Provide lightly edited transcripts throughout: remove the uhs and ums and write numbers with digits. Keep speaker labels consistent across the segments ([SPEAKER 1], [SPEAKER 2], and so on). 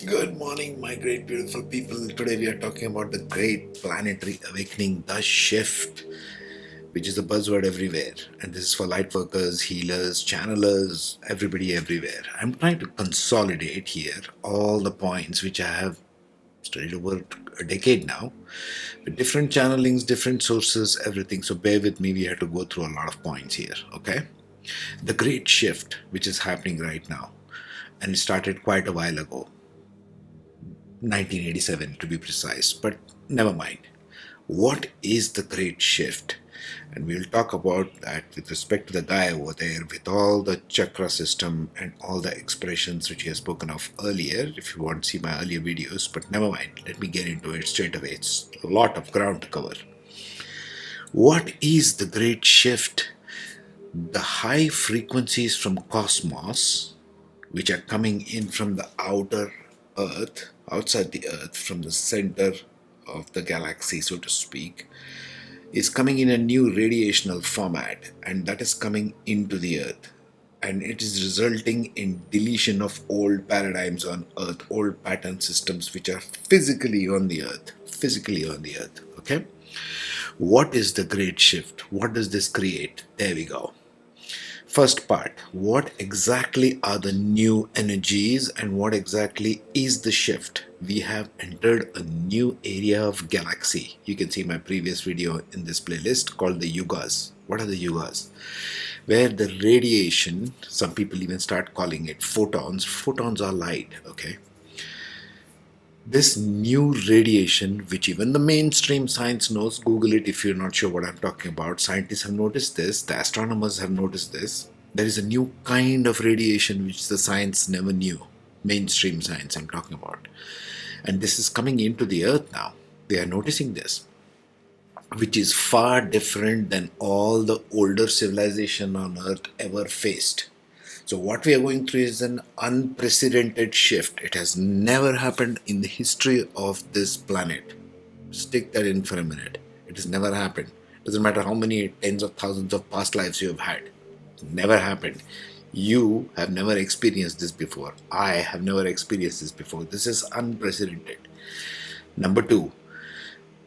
[SPEAKER 1] Good morning, my great beautiful people. Today we are talking about the great planetary awakening, the shift, which is a buzzword everywhere. And this is for light workers, healers, channelers, everybody everywhere. I'm trying to consolidate here all the points which I have studied over a decade now, with different channelings, different sources, everything. So bear with me, we have to go through a lot of points here, okay? The great shift which is happening right now, and it started quite a while ago. 1987 to be precise, but never mind. What is the great shift? And we'll talk about that with respect to the guy over there with all the chakra system and all the expressions which he has spoken of earlier, if you want to see my earlier videos, but never mind. Let me get into it straight away. It's a lot of ground to cover. What is the great shift? The high frequencies from cosmos, which are coming in from the outer Earth, outside the Earth, from the center of the galaxy, so to speak, is coming in a new radiational format, and that is coming into the Earth. And it is resulting in deletion of old paradigms on Earth, old pattern systems which are physically on the Earth. Physically on the Earth. Okay? What is the great shift? What does this create? There we go. First part, what exactly are the new energies and what exactly is the shift? We have entered a new area of galaxy. You can see my previous video in this playlist called the Yugas. What are the Yugas? Where the radiation, some people even start calling it photons. Photons are light, okay? This new radiation, which even the mainstream science knows, Google it if you're not sure what I'm talking about. Scientists have noticed this, the astronomers have noticed this. There is a new kind of radiation which the science never knew. Mainstream science I'm talking about. And this is coming into the earth now. They are noticing this, which is far different than all the older civilization on earth ever faced. So what we are going through is an unprecedented shift. It has never happened in the history of this planet. Stick that in for a minute. It has never happened. Doesn't matter how many tens of thousands of past lives you have had. Never happened. You have never experienced this before. I have never experienced this before. This is unprecedented. Number two,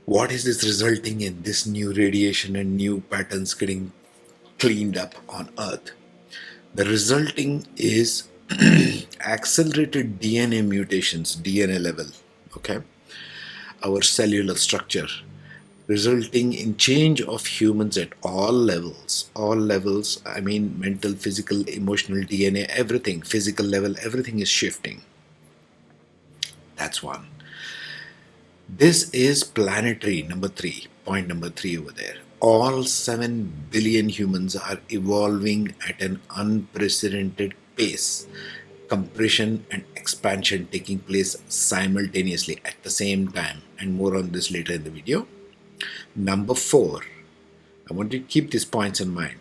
[SPEAKER 1] what is this resulting in? This new radiation and new patterns getting cleaned up on Earth. The resulting is accelerated DNA mutations, DNA level, okay? Our cellular structure, resulting in change of humans at all levels, I mean mental, physical, emotional, DNA, everything, physical level, everything is shifting. That's one. This is planetary, number three, point number three over there. All 7 billion humans are evolving at an unprecedented pace. Compression and expansion taking place simultaneously at the same time, and more on this later in the video. Number four, I want you to keep these points in mind.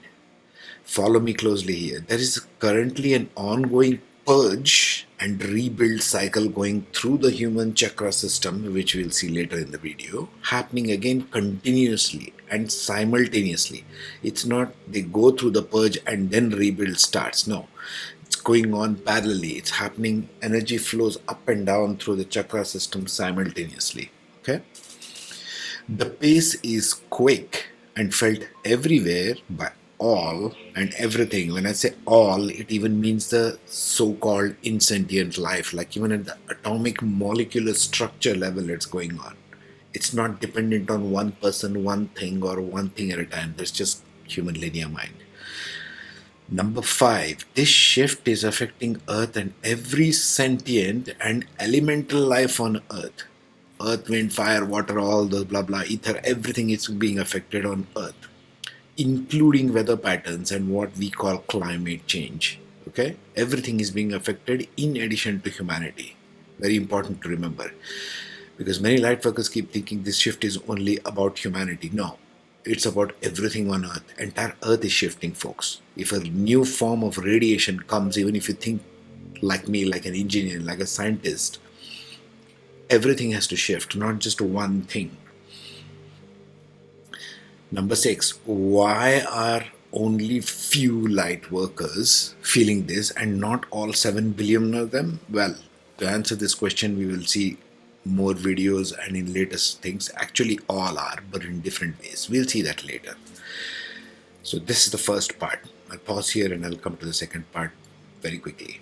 [SPEAKER 1] Follow me closely here. There is currently an ongoing purge and rebuild cycle going through the human chakra system, which we'll see later in the video, happening again continuously and simultaneously. It's not they go through the purge and then rebuild starts. No, it's going on parallelly. It's happening. Energy flows up and down through the chakra system simultaneously. Okay? The pace is quick and felt everywhere by all and everything. When I say all, it even means the so-called insentient life, like even at the atomic molecular structure level it's going on. It's not dependent on one person, one thing, or one thing at a time. There's just human linear mind. Number five, this shift is affecting Earth and every sentient and elemental life on Earth. Earth, wind, fire, water, all the blah blah, ether, everything is being affected on Earth, including weather patterns and what we call climate change. Okay? Everything is being affected in addition to humanity. Very important to remember. Because many light workers keep thinking this shift is only about humanity. No. It's about everything on Earth. Entire Earth is shifting, folks. If a new form of radiation comes, even if you think like me, like an engineer, like a scientist, everything has to shift, not just one thing. Number six, why are only few light workers feeling this and not all 7 billion of them? Well, to answer this question, we will see more videos and in latest things. Actually, all are, but in different ways. We'll see that later. So this is the first part. I'll pause here and I'll come to the second part very quickly.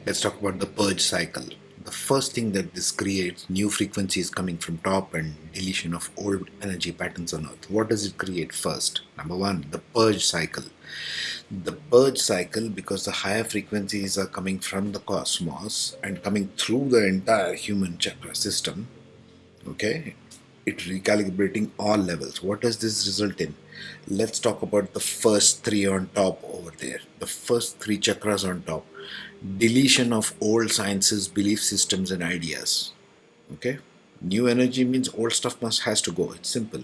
[SPEAKER 1] Let's talk about the purge cycle. The first thing that this creates, new frequencies coming from top and deletion of old energy patterns on Earth. What does it create first? Number one, the purge cycle. The purge cycle, because the higher frequencies are coming from the cosmos and coming through the entire human chakra system, okay, it recalibrating all levels. What does this result in? Let's talk about the first three on top over there. The first three chakras on top. Deletion of old sciences, belief systems and ideas. Okay, new energy means old stuff has to go. It's simple.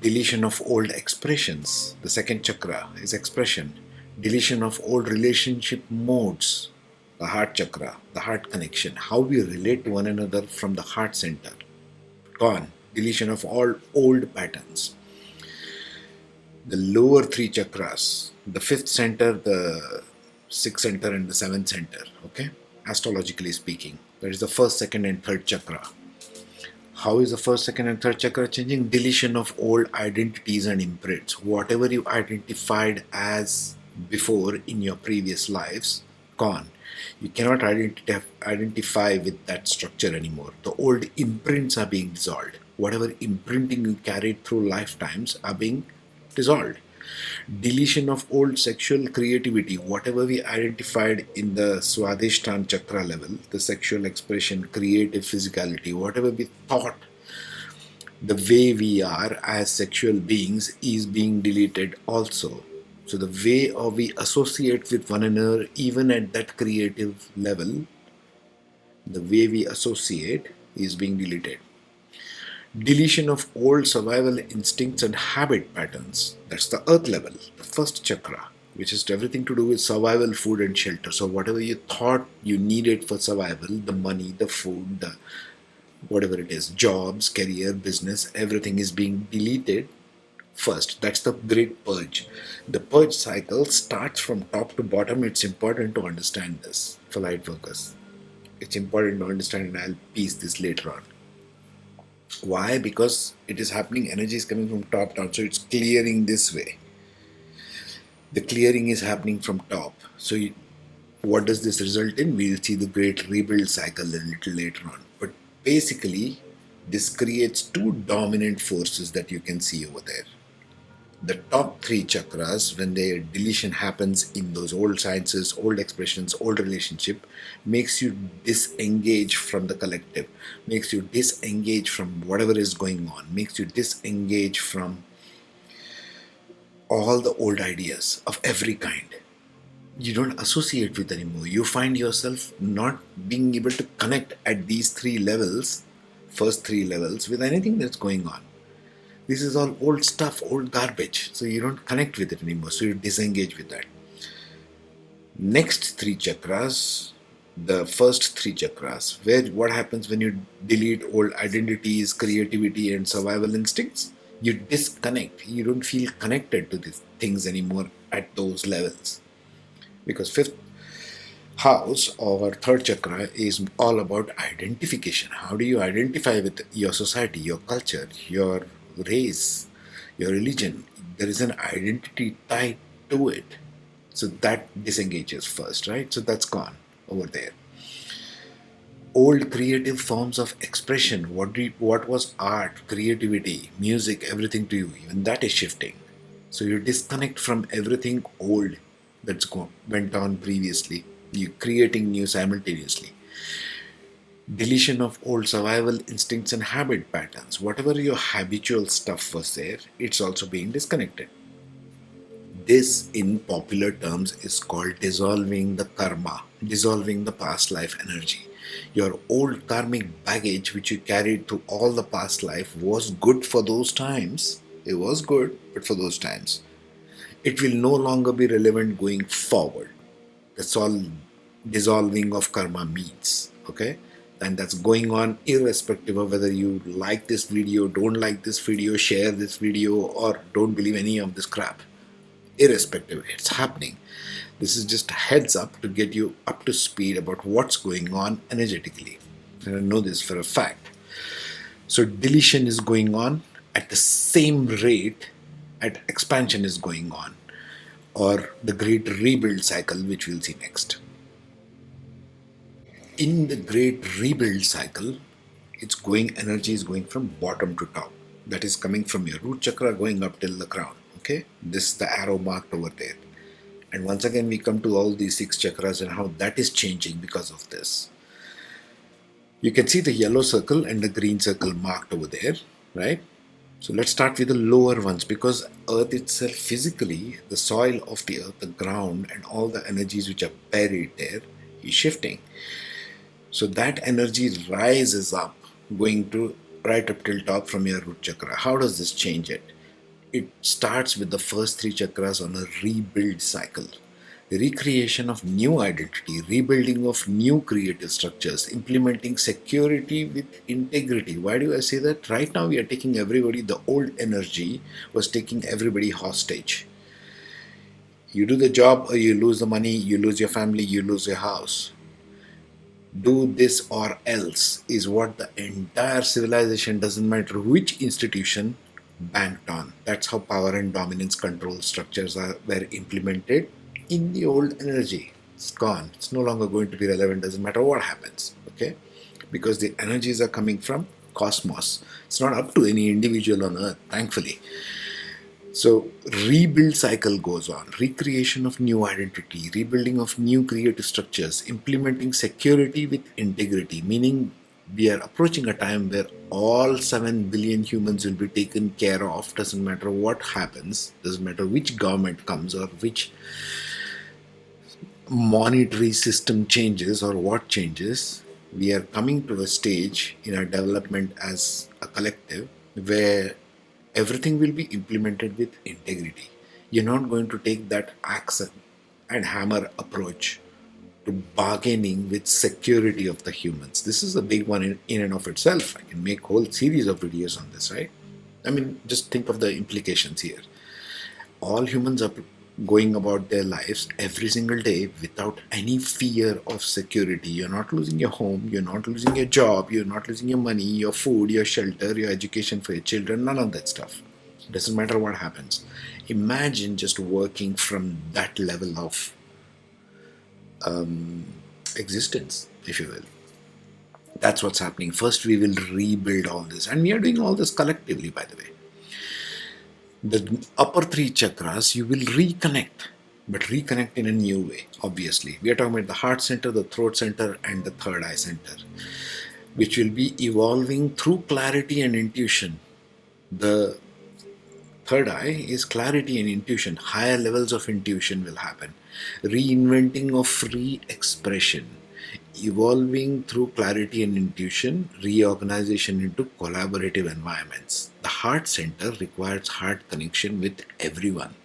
[SPEAKER 1] Deletion of old expressions. The second chakra is expression. Deletion of old relationship modes. The heart chakra, the heart connection, how we relate to one another from the heart center. Gone. Deletion of all old patterns. The lower three chakras, the fifth center, the sixth center and the seventh center, okay, astrologically speaking, that is the first, second and third chakra. How is the first, second and third chakra changing? Deletion of old identities and imprints. Whatever you identified as before in your previous lives, gone. You cannot identify with that structure anymore. The old imprints are being dissolved. Whatever imprinting you carried through lifetimes are being dissolved. Deletion of old sexual creativity. Whatever we identified in the Swadhisthana chakra level, the sexual expression, creative physicality, whatever we thought the way we are as sexual beings is being deleted also. So the way we associate with one another, even at that creative level, the way we associate is being deleted. Deletion of old survival instincts and habit patterns. That's the earth level, the first chakra, which has everything to do with survival, food and shelter. So whatever you thought you needed for survival, the money, the food, the whatever it is, jobs, career, business, everything is being deleted first. That's the great purge. The purge cycle starts from top to bottom. It's important to understand this for light workers. It's important to understand, and I'll piece this later on. Why? Because it is happening, energy is coming from top down, so it's clearing this way. The clearing is happening from top. So what does this result in? We'll see the great rebuild cycle a little later on. But basically, this creates two dominant forces that you can see over there. The top three chakras, when their deletion happens in those old sciences, old expressions, old relationship, makes you disengage from the collective, makes you disengage from whatever is going on, makes you disengage from all the old ideas of every kind. You don't associate with anymore. You find yourself not being able to connect at these three levels, first three levels, with anything that's going on. This is all old stuff, old garbage. So you don't connect with it anymore. So you disengage with that. Next three chakras, the first three chakras, what happens when you delete old identities, creativity and survival instincts? You disconnect. You don't feel connected to these things anymore at those levels. Because fifth house or third chakra is all about identification. How do you identify with your society, your culture, your race, your religion? There is an identity tied to it. So that disengages first, right? So that's gone over there. Old creative forms of expression. What was art, creativity, music, everything to you? Even that is shifting. So you disconnect from everything old that's went on previously. You're creating new simultaneously. Deletion of old survival instincts and habit patterns. Whatever your habitual stuff was there, it's also being disconnected. This, in popular terms, is called dissolving the karma, dissolving the past life energy. Your old karmic baggage, which you carried through all the past life, was good for those times. It was good, but for those times. It will no longer be relevant going forward. That's all dissolving of karma means. Okay? And that's going on irrespective of whether you like this video, don't like this video, share this video, or don't believe any of this crap. irrespective, it's happening. This is just a heads up to get you up to speed about what's going on energetically. And I know this for a fact. So deletion is going on at the same rate at expansion is going on, or the great rebuild cycle, which we'll see next. In the great rebuild cycle, energy is going from bottom to top. That is coming from your root chakra going up till the crown. Okay, this is the arrow marked over there. And once again, we come to all these 6 chakras and how that is changing because of this. You can see the yellow circle and the green circle marked over there, right? So let's start with the lower ones, because Earth itself, physically, the soil of the Earth, the ground, and all the energies which are buried there is shifting. So that energy rises up, going to right up till top from your root chakra. How does this change it? It starts with the first 3 chakras on a rebuild cycle. Recreation of new identity, rebuilding of new creative structures, implementing security with integrity. Why do I say that? Right now we are taking everybody, the old energy was taking everybody hostage. You do the job or you lose the money, you lose your family, you lose your house. Do this or else is what the entire civilization, doesn't matter which institution, banked on. That's how power and dominance control structures were implemented in the old energy. It's gone. It's no longer going to be relevant, doesn't matter what happens. Okay? Because the energies are coming from cosmos. It's not up to any individual on Earth, thankfully. So rebuild cycle goes on, recreation of new identity, rebuilding of new creative structures, implementing security with integrity, meaning we are approaching a time where all 7 billion humans will be taken care of, doesn't matter what happens, doesn't matter which government comes or which monetary system changes or what changes. We are coming to a stage in our development as a collective where everything will be implemented with integrity. You're not going to take that axe and hammer approach to bargaining with security of the humans. This is a big one in and of itself. I can make a whole series of videos on this, right? I mean, just think of the implications here. All humans are going about their lives every single day without any fear of security. You're not losing your home, you're not losing your job, you're not losing your money, your food, your shelter, your education for your children, none of that stuff. It doesn't matter what happens. Imagine just working from that level of existence, if you will. That's what's happening. First, we will rebuild all this, and we are doing all this collectively, by the way. The upper 3 chakras, you will reconnect, but reconnect in a new way, obviously. We are talking about the heart center, the throat center, and the third eye center, which will be evolving through clarity and intuition. The third eye is clarity and intuition. Higher levels of intuition will happen. Reinventing of free expression. Evolving through clarity and intuition, reorganization into collaborative environments. The heart center requires heart connection with everyone.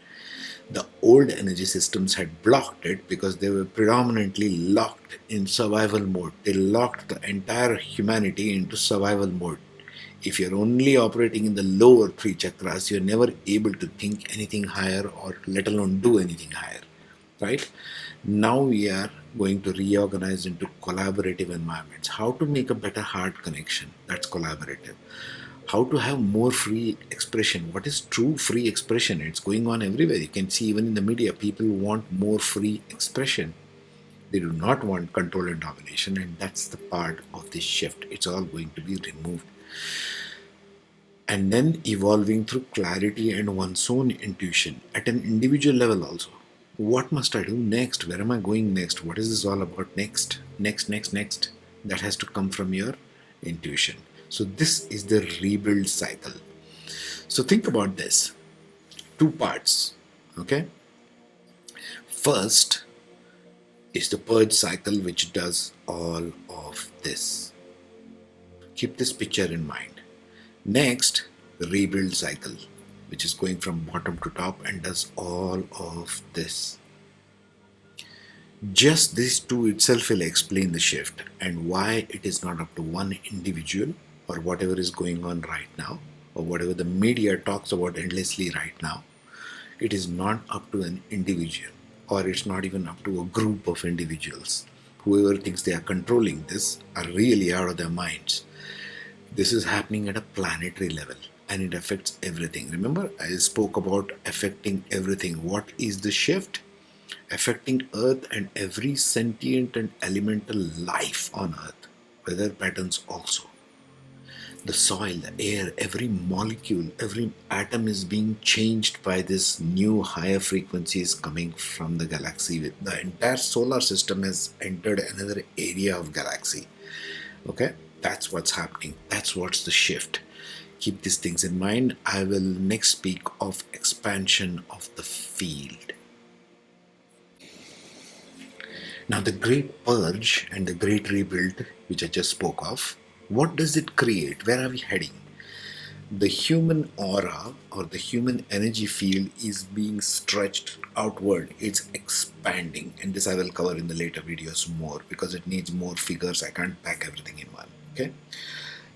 [SPEAKER 1] The old energy systems had blocked it because they were predominantly locked in survival mode. They locked the entire humanity into survival mode. If you're only operating in the lower 3 chakras, you're never able to think anything higher or let alone do anything higher, right? Now we are going to reorganize into collaborative environments. How to make a better heart connection? That's collaborative. How to have more free expression? What is true free expression? It's going on everywhere. You can see even in the media, people want more free expression. They do not want control and domination, and that's the part of this shift. It's all going to be removed. And then evolving through clarity and one's own intuition at an individual level also. What must I do next? Where am I going next? What is this all about next? Next. That has to come from your intuition. So this is the rebuild cycle. So think about this. 2 parts. Okay? First is the purge cycle, which does all of this. Keep this picture in mind. Next, the rebuild cycle, which is going from bottom to top and does all of this. Just these 2 itself will explain the shift and why it is not up to one individual or whatever is going on right now or whatever the media talks about endlessly right now. It is not up to an individual, or it's not even up to a group of individuals. Whoever thinks they are controlling this are really out of their minds. This is happening at a planetary level and it affects everything. Remember, I spoke about affecting everything. What is the shift? Affecting Earth and every sentient and elemental life on Earth. Weather patterns also. The soil, the air, every molecule, every atom is being changed by this new higher frequencies coming from the galaxy. The entire solar system has entered another area of galaxy. Okay, that's what's happening. That's what's the shift. Keep these things in mind. I will next speak of expansion of the field. Now, the great purge and the great rebuild, which I just spoke of, what does it create? Where are we heading? The human aura or the human energy field is being stretched outward. It's expanding, and this I will cover in the later videos more because it needs more figures. I can't pack everything in one. Okay,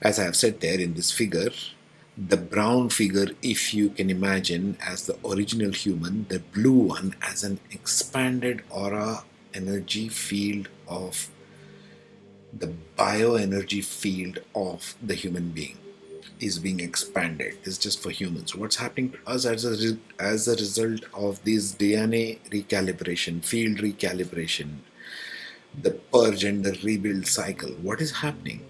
[SPEAKER 1] as I have said there in this figure, the brown figure, if you can imagine, as the original human, the blue one as an expanded aura energy field of the bioenergy field of the human being is being expanded. This is just for humans. What's happening to us as a result of this DNA recalibration, field recalibration, the purge and the rebuild cycle? What is happening?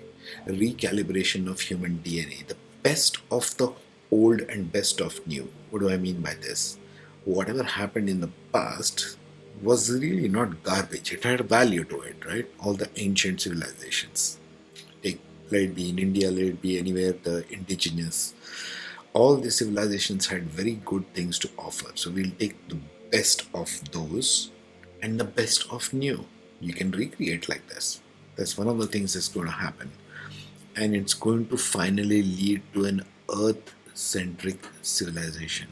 [SPEAKER 1] Recalibration of human DNA, the best of the old and best of new. What do I mean by this? Whatever happened in the past was really not garbage. It had value to it, right? All the ancient civilizations. Let it be in India, let it be anywhere, the indigenous. All the civilizations had very good things to offer. So we'll take the best of those and the best of new. You can recreate like this. That's one of the things that's going to happen. And it's going to finally lead to an Earth-centric civilization.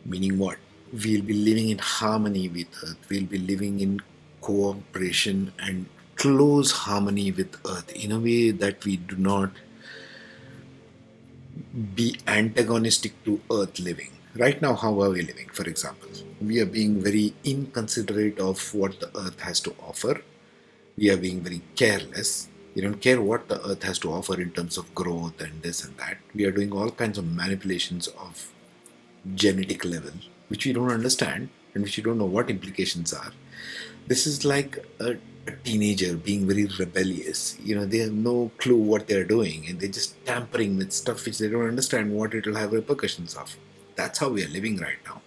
[SPEAKER 1] Meaning what? We'll be living in harmony with Earth. We'll be living in cooperation and close harmony with Earth in a way that we do not be antagonistic to Earth living. Right now, how are we living? For example, we are being very inconsiderate of what the Earth has to offer. We are being very careless. We don't care what the Earth has to offer in terms of growth and this and that. We are doing all kinds of manipulations of genetic level, which we don't understand and which we don't know what implications are. This is like a teenager being very rebellious. They have no clue what they're doing and they're just tampering with stuff which they don't understand what it will have repercussions of. That's how we are living right now.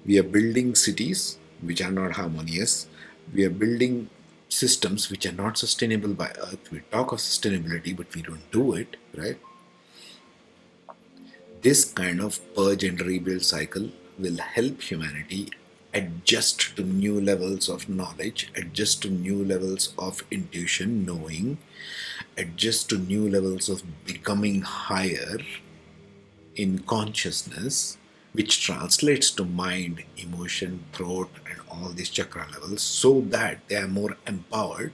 [SPEAKER 1] We are building cities which are not harmonious. We are building systems which are not sustainable by Earth. We talk of sustainability, but we don't do it, right? This kind of purge and rebuild cycle will help humanity adjust to new levels of knowledge, adjust to new levels of intuition, knowing, adjust to new levels of becoming higher in consciousness, which translates to mind, emotion, throat, and all these chakra levels, so that they are more empowered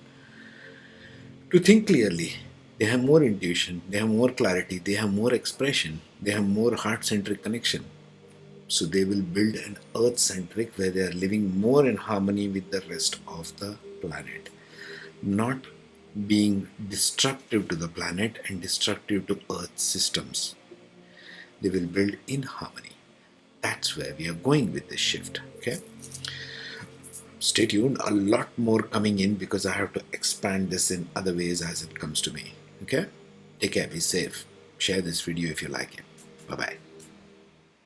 [SPEAKER 1] to think clearly. They have more intuition, they have more clarity, they have more expression, they have more heart-centric connection. So they will build an Earth-centric where they are living more in harmony with the rest of the planet, not being destructive to the planet and destructive to Earth systems. They will build in harmony. That's where we are going with this shift. Okay, stay tuned. A lot more coming in because I have to expand this in other ways as it comes to me. Okay, take care, be safe, share this video if you like it. Bye bye.